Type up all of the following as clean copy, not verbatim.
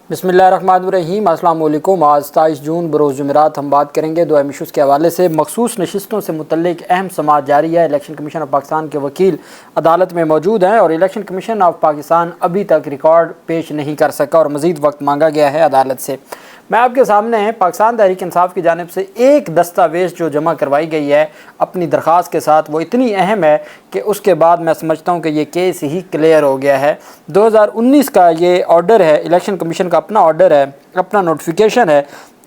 بسم اللہ الرحمن الرحیم۔ السلام علیکم۔ آج 27 جون بروز جمعرات ہم بات کریں گے دو اہم ایشوز کے حوالے سے۔ مخصوص نشستوں سے متعلق اہم سماعت جاری ہے۔ الیکشن کمیشن آف پاکستان کے وکیل عدالت میں موجود ہیں اور الیکشن کمیشن آف پاکستان ابھی تک ریکارڈ پیش نہیں کر سکا اور مزید وقت مانگا گیا ہے عدالت سے۔ میں آپ کے سامنے پاکستان تحریک انصاف کی جانب سے ایک دستاویز جو جمع کروائی گئی ہے اپنی درخواست کے ساتھ، وہ اتنی اہم ہے کہ اس کے بعد میں سمجھتا ہوں کہ یہ کیس ہی کلیئر ہو گیا ہے۔ 2019 کا یہ آرڈر ہے، الیکشن کمیشن کا اپنا آرڈر ہے، اپنا نوٹیفیکیشن ہے،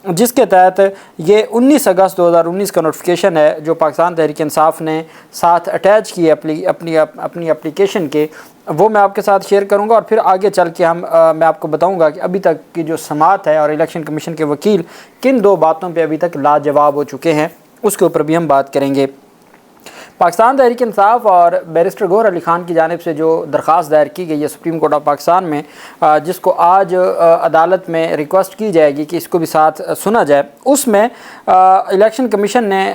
جس کے تحت یہ 19 اگست 2019 کا نوٹیفیکیشن ہے جو پاکستان تحریک انصاف نے ساتھ اٹیچ کی اپنی اپلیکیشن کے، وہ میں آپ کے ساتھ شیئر کروں گا اور پھر آگے چل کے میں آپ کو بتاؤں گا کہ ابھی تک کی جو سماعت ہے اور الیکشن کمیشن کے وکیل کن دو باتوں پہ ابھی تک لاجواب ہو چکے ہیں، اس کے اوپر بھی ہم بات کریں گے۔ پاکستان تحریک انصاف اور بیرسٹر گوہر علی خان کی جانب سے جو درخواست دائر کی گئی ہے سپریم کورٹ آف پاکستان میں، جس کو آج عدالت میں ریکویسٹ کی جائے گی کہ اس کو بھی ساتھ سنا جائے، اس میں الیکشن کمیشن نے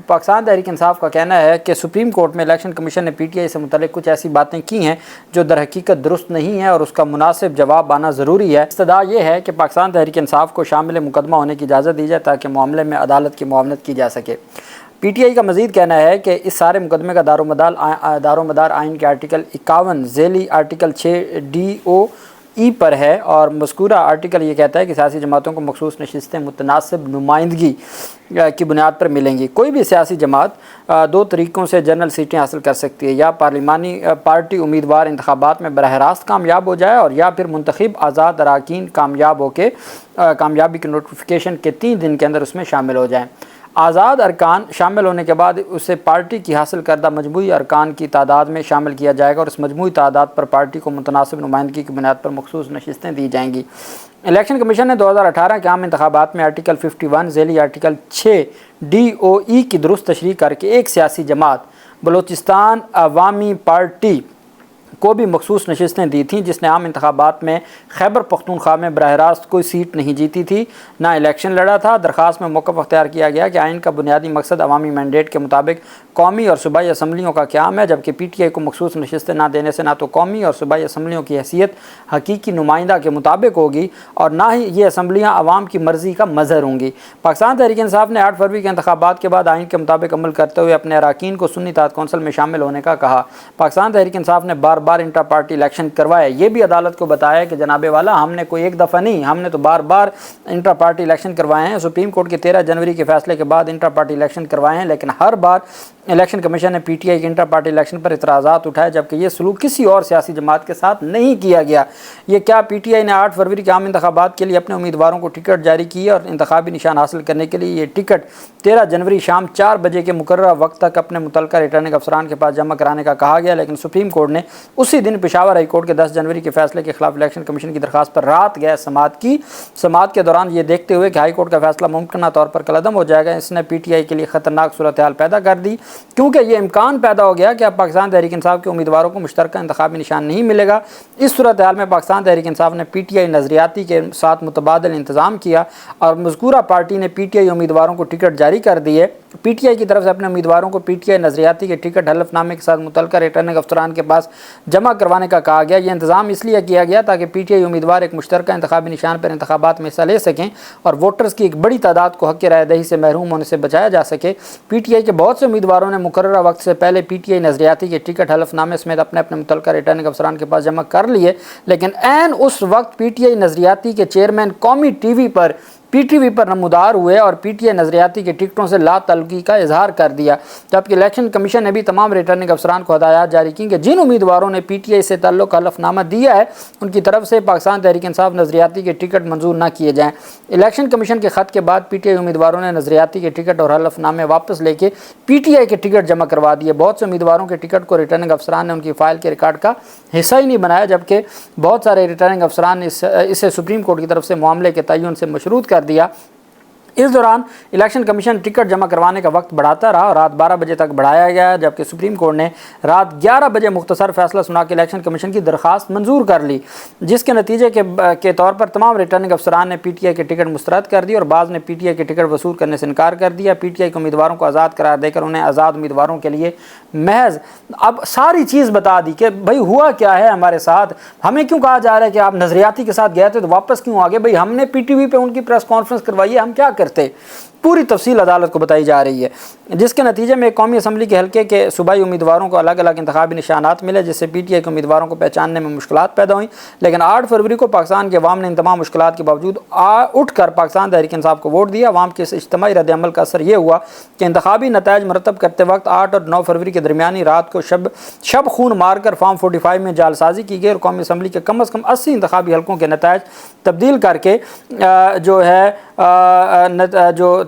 پاکستان تحریک انصاف کا کہنا ہے کہ سپریم کورٹ میں الیکشن کمیشن نے پی ٹی آئی سے متعلق کچھ ایسی باتیں کی ہیں جو در حقیقت درست نہیں ہیں اور اس کا مناسب جواب آنا ضروری ہے۔ استدعا یہ ہے کہ پاکستان تحریک انصاف کو شامل مقدمہ ہونے کی اجازت دی جائے تاکہ معاملے میں عدالت کی معاونت کی جا سکے۔ پی ٹی آئی کا مزید کہنا ہے کہ اس سارے مقدمے کا دار و مدار آئین کے آرٹیکل 51 ذیلی آرٹیکل 6 DOE پر ہے اور مذکورہ آرٹیکل یہ کہتا ہے کہ سیاسی جماعتوں کو مخصوص نشستیں متناسب نمائندگی کی بنیاد پر ملیں گی۔ کوئی بھی سیاسی جماعت دو طریقوں سے جنرل سیٹیں حاصل کر سکتی ہے، یا پارلیمانی پارٹی امیدوار انتخابات میں براہ راست کامیاب ہو جائے اور یا پھر منتخب آزاد اراکین کامیابی کے نوٹیفیکیشن کے 3 دن کے اندر اس میں شامل ہو جائیں۔ آزاد ارکان شامل ہونے کے بعد اسے پارٹی کی حاصل کردہ مجموعی ارکان کی تعداد میں شامل کیا جائے گا اور اس مجموعی تعداد پر پارٹی کو متناسب نمائندگی کی بنیاد پر مخصوص نشستیں دی جائیں گی۔ الیکشن کمیشن نے 2018 کے عام انتخابات میں آرٹیکل 51 ذیلی آرٹیکل 6 DOE کی درست تشریح کر کے ایک سیاسی جماعت بلوچستان عوامی پارٹی کو بھی مخصوص نشستیں دی تھیں، جس نے عام انتخابات میں خیبر پختونخوا میں براہ راست کوئی سیٹ نہیں جیتی تھی، نہ الیکشن لڑا تھا۔ درخواست میں موقف اختیار کیا گیا کہ آئین کا بنیادی مقصد عوامی مینڈیٹ کے مطابق قومی اور صوبائی اسمبلیوں کا قیام ہے، جبکہ پی ٹی آئی کو مخصوص نشستیں نہ دینے سے نہ تو قومی اور صوبائی اسمبلیوں کی حیثیت حقیقی نمائندہ کے مطابق ہوگی اور نہ ہی یہ اسمبلیاں عوام کی مرضی کا مظہر ہوں گی۔ پاکستان تحریک انصاف نے 8 فروری کے انتخابات کے بعد آئین کے مطابق عمل کرتے ہوئے اپنے اراکین کو سنی اتحاد کونسل میں شامل ہونے کا کہا۔ پاکستان تحریک انصاف نے بار بار انٹرا پارٹی الیکشن کروائے، یہ بھی عدالت کو بتایا کہ جناب والا ہم نے کوئی ایک دفعہ نہیں، ہم نے تو بار بار انٹرا پارٹی الیکشن کروائے ہیں۔ سپریم کورٹ کے 13 جنوری کے فیصلے کے بعد انٹرا پارٹی الیکشن کروائے ہیں، لیکن ہر بار الیکشن کمیشن نے پی ٹی آئی کے انٹرا پارٹی الیکشن پر اعتراضات اٹھائے، جبکہ یہ سلوک کسی اور سیاسی جماعت کے ساتھ نہیں کیا گیا۔ یہ کیا پی ٹی آئی نے 8 فروری کے عام انتخابات کے لیے اپنے امیدواروں کو ٹکٹ جاری کی اور انتخابی نشان حاصل کرنے کے لیے یہ ٹکٹ 13 جنوری شام 4 بجے کے مقررہ وقت تک اپنے متعلقہ ریٹرننگ افسران کے پاس جمع کرانے کا کہا گیا، لیکن سپریم کورٹ نے اسی دن پشاور ہائی کورٹ کے 10 جنوری کے فیصلے کے خلاف الیکشن کمیشن کی درخواست پر رات گئے سماعت کی۔ سماعت کے دوران یہ دیکھتے ہوئے کہ ہائی کورٹ کا فیصلہ ممکنہ طور پر کالعدم ہو جائے گا، اس نے پی ٹی آئی کے لیے خطرناک صورتحال پیدا کر دی، کیونکہ یہ امکان پیدا ہو گیا کہ اب پاکستان تحریک انصاف کے امیدواروں کو مشترکہ انتخابی نشان نہیں ملے گا۔ اس صورتحال میں پاکستان تحریک انصاف نے پی ٹی آئی نظریاتی کے ساتھ متبادل انتظام کیا اور مذکورہ پارٹی نے پی ٹی آئی امیدواروں کو ٹکٹ جاری کر دیے۔ پی ٹی آئی کی طرف سے اپنے امیدواروں کو پی ٹی آئی نظریاتی کے ٹکٹ حلف نامے کے ساتھ متعلقہ ریٹرننگ افسران کے پاس جمع کروانے کا کہا گیا۔ یہ انتظام اس لیے کیا گیا تاکہ پی ٹی آئی امیدوار ایک مشترکہ انتخابی نشان پر انتخابات میں حصہ لے سکیں اور ووٹرز کی ایک بڑی تعداد کو حق رائے دہی سے محروم ہونے سے بچایا جا سکے۔ پی ٹی آئی کے بہت سے امیدواروں نے مقررہ وقت سے پہلے پی ٹی آئی نظریاتی کے ٹکٹ حلف نامے سمیت اپنے متعلقہ ریٹرننگ افسران کے پاس جمع کر لیے، لیکن عین اس وقت پی ٹی آئی نظریاتی کے چیئرمین قومی ٹی وی پر نمودار ہوئے اور پی ٹی آئی نظریاتی کے ٹکٹوں سے لا تعلقی کا اظہار کر دیا، جبکہ الیکشن کمیشن نے بھی تمام ریٹرننگ افسران کو ہدایات جاری کی کہ جن امیدواروں نے پی ٹی آئی سے تعلق حلف نامہ دیا ہے ان کی طرف سے پاکستان تحریک انصاف نظریاتی کے ٹکٹ منظور نہ کیے جائیں۔ الیکشن کمیشن کے خط کے بعد پی ٹی آئی امیدواروں نے نظریاتی کے ٹکٹ اور حلف نامے واپس لے کے پی ٹی آئی کے ٹکٹ جمع کروا دیے۔ بہت سے امیدواروں کے ٹکٹ کو ریٹرننگ افسران نے ان کی فائل کے ریکارڈ کا حصہ ہی نہیں بنایا، جبکہ بہت سارے ریٹرننگ افسران نے اسے سپریم کورٹ کی طرف سے معاملے کے تعین سے مشروط کر دیا۔ اس دوران الیکشن کمیشن ٹکٹ جمع کروانے کا وقت بڑھاتا رہا اور رات 12 بجے تک بڑھایا گیا، جبکہ سپریم کورٹ نے رات 11 بجے مختصر فیصلہ سنا کے الیکشن کمیشن کی درخواست منظور کر لی، جس کے نتیجے کے طور پر تمام ریٹرننگ افسران نے پی ٹی آئی کے ٹکٹ مسترد کر دی اور بعض نے پی ٹی آئی کے ٹکٹ وصول کرنے سے انکار کر دیا۔ پی ٹی آئی کے امیدواروں کو آزاد قرار دے کر انہیں آزاد امیدواروں کے لیے محض اب ساری چیز بتا دی کہ بھائی ہوا کیا ہے ہمارے ساتھ، ہمیں کیوں کہا جا رہا ہے کہ آپ نظریاتی کے ساتھ گئے تھے تو واپس کیوں آ گئے، بھائی ہم نے پی ٹی وی پہ ان کی پریس کانفرنس کروائی ہے، ہم کیا کرتے، پوری تفصیل عدالت کو بتائی جا رہی ہے، جس کے نتیجے میں قومی اسمبلی کے حلقے کے صوبائی امیدواروں کو الگ الگ انتخابی نشانات ملے، جس سے پی ٹی آئی کے امیدواروں کو پہچاننے میں مشکلات پیدا ہوئیں، لیکن 8 فروری کو پاکستان کے عوام نے ان تمام مشکلات کے باوجود اٹھ کر پاکستان تحریک انصاف کو ووٹ دیا۔ عوام کے اس اجتماعی رد عمل کا اثر یہ ہوا کہ انتخابی نتائج مرتب کرتے وقت 8 اور 9 فروری کے درمیانی رات کو شب خون مار کر فارم 45 میں جعل سازی کی گئی اور قومی اسمبلی کے کم از کم 80 انتخابی حلقوں کے نتائج تبدیل کر کے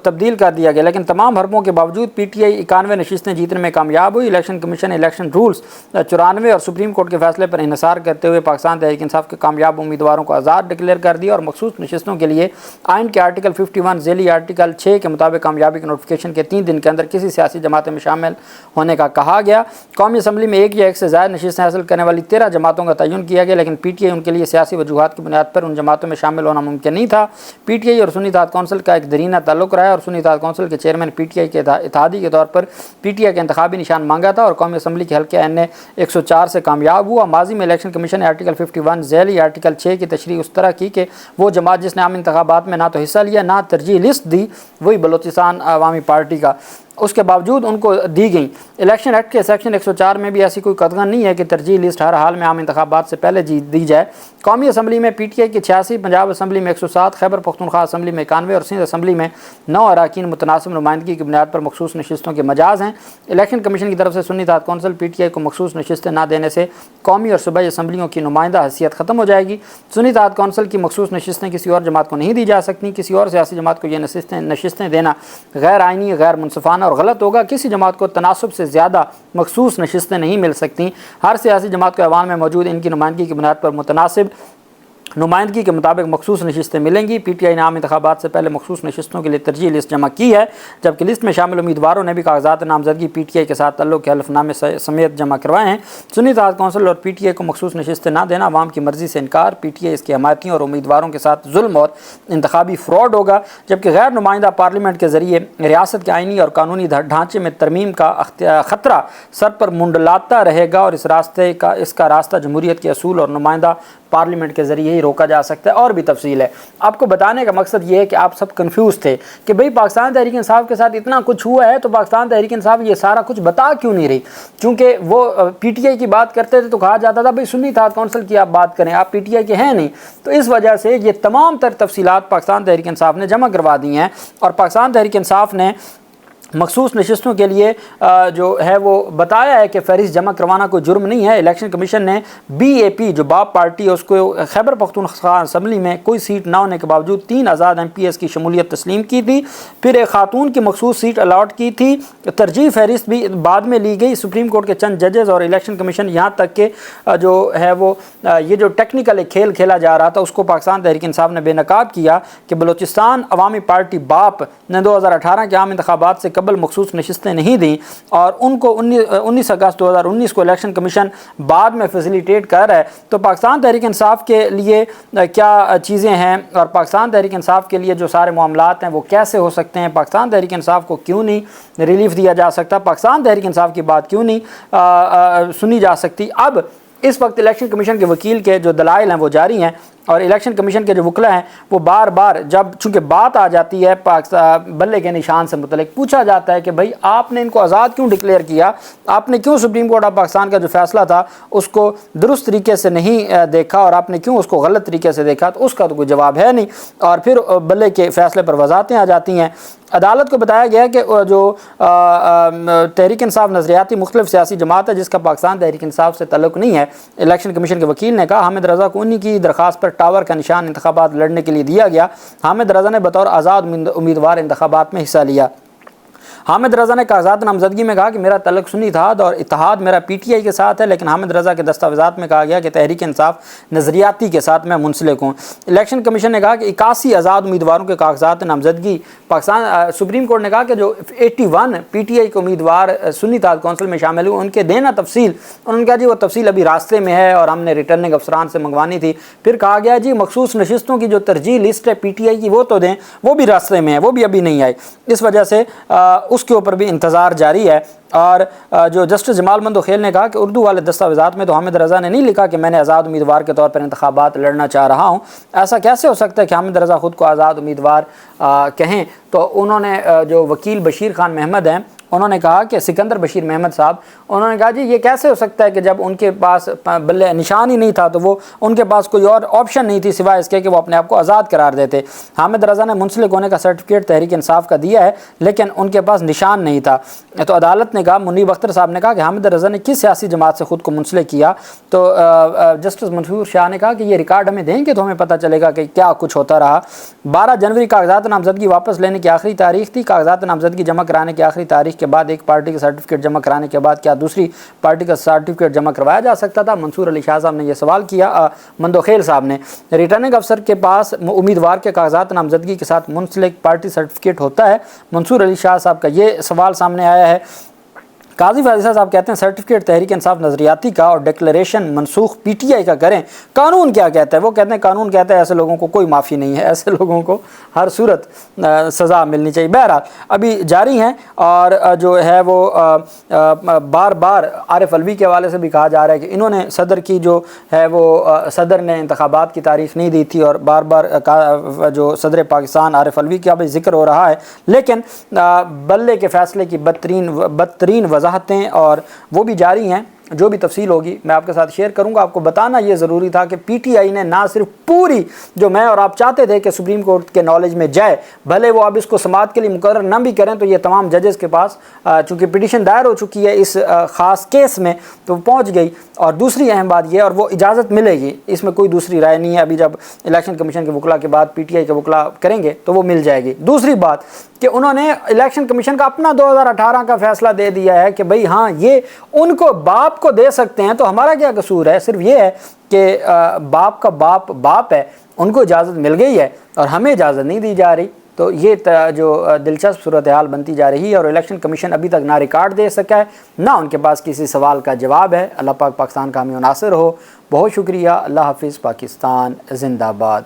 تبدیل کر دیا گیا، لیکن تمام حربوں کے باوجود پی ٹی آئی 91 نشستیں جیتنے میں کامیاب ہوئی۔ الیکشن کمیشن نے الیکشن رولز 94 اور سپریم کورٹ کے فیصلے پر انحصار کرتے ہوئے پاکستان تحریک انصاف کے کامیاب امیدواروں کو آزاد ڈکلیئر کر دیا اور مخصوص نشستوں کے لیے آئین کے آرٹیکل 51 ذیلی آرٹیکل 6 کے مطابق کامیابی کے نوٹیفیکیشن کے 3 دن کے اندر کسی سیاسی جماعت میں شامل ہونے کا کہا گیا۔ قومی اسمبلی میں ایک یا ایک سے زائد نشستیں حاصل کرنے والی 13 جماعتوں کا تعین کیا گیا، لیکن پی ٹی آئی ان کے لیے سیاسی وجوہات کی بنیاد پر ان جماعتوں میں شامل ہونا ممکن نہیں تھا۔ پی ٹی آئی اور سنی اتحاد کونسل کا ایک درینہ تعلق رہا اور سنی اتحاد کونسل کے چیئرمین پی ٹی آئی کے اتحادی کے طور پر پی ٹی آئی کے انتخابی نشان مانگا تھا اور قومی اسمبلی کے حلقے این اے 104 سے کامیاب ہوا۔ ماضی میں الیکشن کمیشن نے آرٹیکل 51 ذیلی آرٹیکل 6 کی تشریح اس طرح کی کہ وہ جماعت جس نے عام انتخابات میں نہ تو حصہ لیا نہ ترجیح لسٹ دی، وہی بلوچستان عوامی پارٹی کا، اس کے باوجود ان کو دی گئیں۔ الیکشن ایکٹ کے سیکشن 104 میں بھی ایسی کوئی قدغن نہیں ہے کہ ترجیح لسٹ ہر حال میں عام انتخابات سے پہلے دی جائے۔ قومی اسمبلی میں پی ٹی آئی کی 86، پنجاب اسمبلی میں 107، خیبر پختونخوا اسمبلی میں 91 اور سندھ اسمبلی میں 9 اراکین متناسب نمائندگی کی بنیاد پر مخصوص نشستوں کے مجاز ہیں۔ الیکشن کمیشن کی طرف سے سنی اتحاد کونسل پی ٹی آئی کو مخصوص نشستیں نہ دینے سے قومی اور صوبائی اسمبلیوں کی نمائندہ حیثیت ختم ہو جائے گی۔ سنی اتحاد کونسل کی مخصوص نشستیں کسی اور جماعت کو نہیں دی جا سکتی، کسی اور سیاسی جماعت کو یہ نشستیں دینا غیر آئینی، غیر منصفانہ اور غلط ہوگا۔ کسی جماعت کو تناسب سے زیادہ مخصوص نشستیں نہیں مل سکتی، ہر سیاسی جماعت کو ایوان میں موجود ان کی نمائندگی کی بنیاد پر متناسب نمائندگی کے مطابق مخصوص نشستیں ملیں گی۔ پی ٹی آئی نے عام انتخابات سے پہلے مخصوص نشستوں کے لیے ترجیح لسٹ جمع کی ہے، جبکہ لسٹ میں شامل امیدواروں نے بھی کاغذات نامزدگی پی ٹی آئی کے ساتھ تعلق کے حلف نامے سمیت جمع کروائے ہیں۔ سنی اتحاد کونسل اور پی ٹی آئی کو مخصوص نشستیں نہ دینا عوام کی مرضی سے انکار، پی ٹی آئی اس کے حمایتیوں اور امیدواروں کے ساتھ ظلم اور انتخابی فراڈ ہوگا، جبکہ غیر نمائندہ پارلیمنٹ کے ذریعے ریاست کے آئینی اور قانونی ڈھانچے میں ترمیم کا خطرہ سر پر منڈلاتا رہے گا اور اس کا راستہ جمہوریت کے اصول اور نمائندہ پارلیمنٹ کے ذریعے ہی روکا جا سکتا ہے۔ اور بھی تفصیل ہے، آپ کو بتانے کا مقصد یہ ہے کہ آپ سب کنفیوز تھے کہ بھئی پاکستان تحریک انصاف کے ساتھ اتنا کچھ ہوا ہے تو پاکستان تحریک انصاف یہ سارا کچھ بتا کیوں نہیں رہی، کیونکہ وہ پی ٹی آئی کی بات کرتے تھے تو کہا جاتا تھا بھئی سنی اتحاد کونسل کی آپ بات کریں، آپ پی ٹی آئی کے ہیں نہیں، تو اس وجہ سے یہ تمام تر تفصیلات پاکستان تحریک انصاف نے جمع کروا دی ہیں اور پاکستان تحریک انصاف نے مخصوص نشستوں کے لیے جو ہے وہ بتایا ہے کہ فہرست جمع کروانا کوئی جرم نہیں ہے۔ الیکشن کمیشن نے بی اے پی جو باپ پارٹی ہے اس کو خیبر پختونخوا اسمبلی میں کوئی سیٹ نہ ہونے کے باوجود 3 آزاد ایم پی ایس کی شمولیت تسلیم کی تھی، پھر ایک خاتون کی مخصوص سیٹ الاٹ کی تھی، ترجیح فہرست بھی بعد میں لی گئی۔ سپریم کورٹ کے چند ججز اور الیکشن کمیشن یہاں تک کہ جو ہے وہ یہ جو ٹیکنیکل ایک کھیل کھیلا جا رہا تھا اس کو پاکستان تحریک انصاف نے بے نقاب کیا کہ بلوچستان عوامی پارٹی باپ نے 2018 کے عام انتخابات سے قبل مخصوص نشستیں نہیں دیں اور ان کو 19 اگست 2019 کو الیکشن کمیشن بعد میں فیسیلیٹیٹ کر رہا ہے، تو پاکستان تحریک انصاف کے لیے کیا چیزیں ہیں اور پاکستان تحریک انصاف کے لیے جو سارے معاملات ہیں وہ کیسے ہو سکتے ہیں، پاکستان تحریک انصاف کو کیوں نہیں ریلیف دیا جا سکتا، پاکستان تحریک انصاف کی بات کیوں نہیں سنی جا سکتی۔ اب اس وقت الیکشن کمیشن کے وکیل کے جو دلائل ہیں وہ جاری ہیں اور الیکشن کمیشن کے جو وکلا ہیں وہ بار بار جب چونکہ بات آ جاتی ہے بلے کے نشان سے متعلق پوچھا جاتا ہے کہ بھائی آپ نے ان کو آزاد کیوں ڈکلیئر کیا، آپ نے کیوں سپریم کورٹ آف پاکستان کا جو فیصلہ تھا اس کو درست طریقے سے نہیں دیکھا اور آپ نے کیوں اس کو غلط طریقے سے دیکھا، تو اس کا تو کوئی جواب ہے نہیں اور پھر بلے کے فیصلے پر وضاحتیں آ جاتی ہیں۔ عدالت کو بتایا گیا کہ جو تحریک انصاف نظریاتی مختلف سیاسی جماعت ہے جس کا پاکستان تحریک انصاف سے تعلق نہیں ہے۔ الیکشن کمیشن کے وکیل نے کہا حامد رضا کو انہی کی درخواست پر ٹاور کا نشان انتخابات لڑنے کے لیے دیا گیا، حامد رضا نے بطور آزاد امیدوار انتخابات میں حصہ لیا۔ حامد رضا نے کاغذات نامزدگی میں کہا کہ میرا تعلق سنی اتحاد اور اتحاد میرا پی ٹی آئی کے ساتھ ہے، لیکن حامد رضا کے دستاویزات میں کہا گیا کہ تحریک انصاف نظریاتی کے ساتھ میں منسلک ہوں۔ الیکشن کمیشن نے کہا کہ 81 آزاد امیدواروں کے کاغذات نامزدگی پاکستان سپریم کورٹ نے کہا کہ جو 81 پی ٹی آئی کے امیدوار سنی اتحاد کونسل میں شامل ہوئے ان کے دینا تفصیل، انہوں نے کہا جی وہ تفصیل ابھی راستے میں ہے اور ہم نے ریٹرننگ افسران سے منگوانی تھی۔ پھر کہا گیا جی مخصوص نشستوں کی جو ترجیح لسٹ ہے پی ٹی آئی کی وہ تو دیں، وہ بھی راستے میں ہے، وہ بھی ابھی نہیں آئی، اس وجہ سے اس کے اوپر بھی انتظار جاری ہے۔ اور جو جسٹس جمال مندوخیل نے کہا کہ اردو والے دستاویزات میں تو حامد رضا نے نہیں لکھا کہ میں نے آزاد امیدوار کے طور پر انتخابات لڑنا چاہ رہا ہوں، ایسا کیسے ہو سکتا ہے کہ حامد رضا خود کو آزاد امیدوار کہیں؟ تو انہوں نے جو وکیل بشیر خان محمد ہیں انہوں نے کہا کہ سکندر بشیر محمد صاحب، انہوں نے کہا جی یہ کیسے ہو سکتا ہے کہ جب ان کے پاس بلے نشان ہی نہیں تھا تو وہ ان کے پاس کوئی اور آپشن نہیں تھی سوائے اس کے کہ وہ اپنے آپ کو آزاد قرار دیتے۔ حامد رضا نے منسلک ہونے کا سرٹیفکیٹ تحریک انصاف کا دیا ہے لیکن ان کے پاس نشان نہیں تھا۔ تو عدالت نے کہا، منیب اختر صاحب نے کہا کہ حامد رضا نے کس سیاسی جماعت سے خود کو منسلک کیا؟ تو جسٹس منصور شاہ نے کہا کہ یہ ریکارڈ ہمیں دیں گے تو ہمیں پتہ چلے گا کہ کیا کچھ ہوتا رہا۔ 12 جنوری کاغذات نامزدگی واپس لینے کی آخری تاریخ تھی۔ کاغذات نامزدگی جمع کرانے کی آخری تاریخ کے بعد ایک پارٹی سرٹیفکیٹ جمع کرانے کے بعد کیا دوسری پارٹی کا سرٹیفکیٹ جمع کروایا جا سکتا تھا؟ منصور علی شاہ صاحب نے یہ سوال کیا۔ مندوخیل صاحب نے، ریٹرننگ افسر کے پاس امیدوار کے کاغذات نامزدگی کے ساتھ منسلک پارٹی سرٹیفکیٹ ہوتا ہے؟ منصور علی شاہ صاحب کا یہ سوال سامنے آیا ہے۔ قاضی فاضل صاحب کہتے ہیں سرٹیفکیٹ تحریک انصاف نظریاتی کا اور ڈکلریشن منسوخ پی ٹی آئی کا کریں، قانون کیا کہتا ہے؟ وہ کہتے ہیں قانون کہتا ہے ایسے لوگوں کو کوئی معافی نہیں ہے، ایسے لوگوں کو ہر صورت سزا ملنی چاہیے۔ بہرحال ابھی جاری ہیں اور جو ہے وہ بار بار عارف علوی کے حوالے سے بھی کہا جا رہا ہے کہ انہوں نے صدر کی جو ہے وہ صدر نے انتخابات کی تاریخ نہیں دی تھی اور بار بار جو صدر پاکستان عارف علوی کا بھی ذکر ہو رہا ہے، لیکن بلے کے فیصلے کی بدترین وضاحتیں اور وہ بھی جاری ہیں۔ جو بھی تفصیل ہوگی میں آپ کے ساتھ شیئر کروں گا۔ آپ کو بتانا یہ ضروری تھا کہ پی ٹی آئی نے نہ صرف پوری جو میں اور آپ چاہتے تھے کہ سپریم کورٹ کے نالج میں جائے، بھلے وہ اب اس کو سماعت کے لیے مقرر نہ بھی کریں تو یہ تمام ججز کے پاس چونکہ پٹیشن دائر ہو چکی ہے اس خاص کیس میں تو پہنچ گئی۔ اور دوسری اہم بات یہ، اور وہ اجازت ملے گی، اس میں کوئی دوسری رائے نہیں ہے، ابھی جب الیکشن کمیشن کے وکلا کے بعد پی ٹی آئی کے وکلا کریں گے تو وہ مل جائے گی۔ دوسری بات کہ انہوں نے الیکشن کمیشن کا اپنا 2018 کا فیصلہ دے دیا ہے کہ بھئی ہاں یہ ان کو باپ کو دے سکتے ہیں تو ہمارا کیا قصور ہے؟ صرف یہ ہے کہ باپ کا باپ ہے، ان کو اجازت مل گئی ہے اور ہمیں اجازت نہیں دی جا رہی۔ تو یہ جو دلچسپ صورتحال بنتی جا رہی ہے اور الیکشن کمیشن ابھی تک نہ ریکارڈ دے سکا ہے نہ ان کے پاس کسی سوال کا جواب ہے۔ اللہ پاک پاکستان کا حامی و ناصر ہو۔ بہت شکریہ۔ اللہ حافظ۔ پاکستان زندہ باد۔